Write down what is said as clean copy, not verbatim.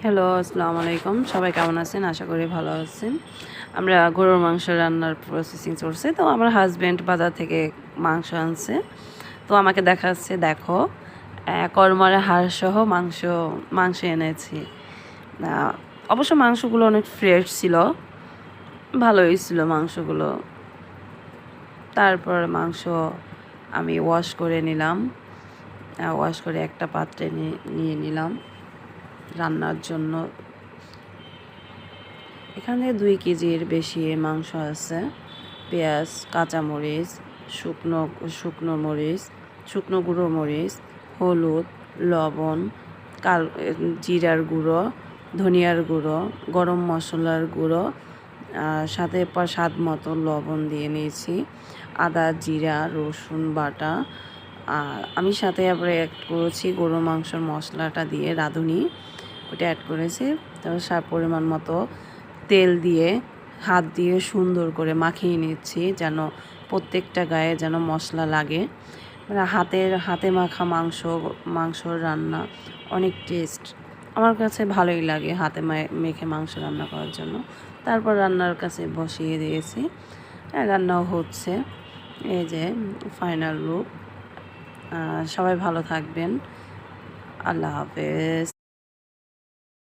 Hello, আসসালামু আলাইকুম। সবাই কেমন আছেন? আশা করি ভালো আছেন। আমরা গরুর মাংস রান্নার প্রসেসিং চলছে। তো আমার হাসব্যান্ড বাজার থেকে মাংস আনছে। তো আমাকে দেখাচ্ছে, "দেখো, করমার হাড়সহ মাংস এনেছি।" আ অবশ্য মাংসগুলো অনেক ফ্রেশ ছিল। ভালোই ছিল মাংসগুলো। তারপর মাংস আমি ওয়াশ করে নিলাম। ওয়াশ করে একটা পাত্রে নিয়ে নিলাম রান্নার জন্য। এখানে 2 কেজির বেশি মাংস আছে। পেঁয়াজ, কাঁচামরিচ, শুকনো শুকনো মরিচ, শুকনো গুঁড়ো মরিচ, হলুদ, লবণ, জিরার গুঁড়ো, ধনিয়ার গুঁড়ো, গরম মশলার গুঁড়ো, সাথে স্বাদ মতো লবণ দিয়ে নিয়েছি, আদা, জিরা, রসুন বাটা। আর আমি সাথে আবার অ্যাড করেছি গরুর মাংসর মশলাটা দিয়ে রাঁধুনি, ওটা অ্যাড করেছি। তারপর পরিমাণ মতো তেল দিয়ে হাত দিয়ে সুন্দর করে মাখিয়ে নিচ্ছি, যেন প্রত্যেকটা গায়ে যেন মশলা লাগে। মানে হাতে মাখা মাংসর রান্না অনেক টেস্ট। আমার কাছে ভালোই লাগে হাতে মেখে মাংস রান্না করার জন্য। তারপর রান্নার কাছে বসিয়ে দিয়েছি। রান্নাও হচ্ছে। এই যে ফাইনাল লুক। সবাই ভালো থাকবেন। আল্লাহ হাফেজ।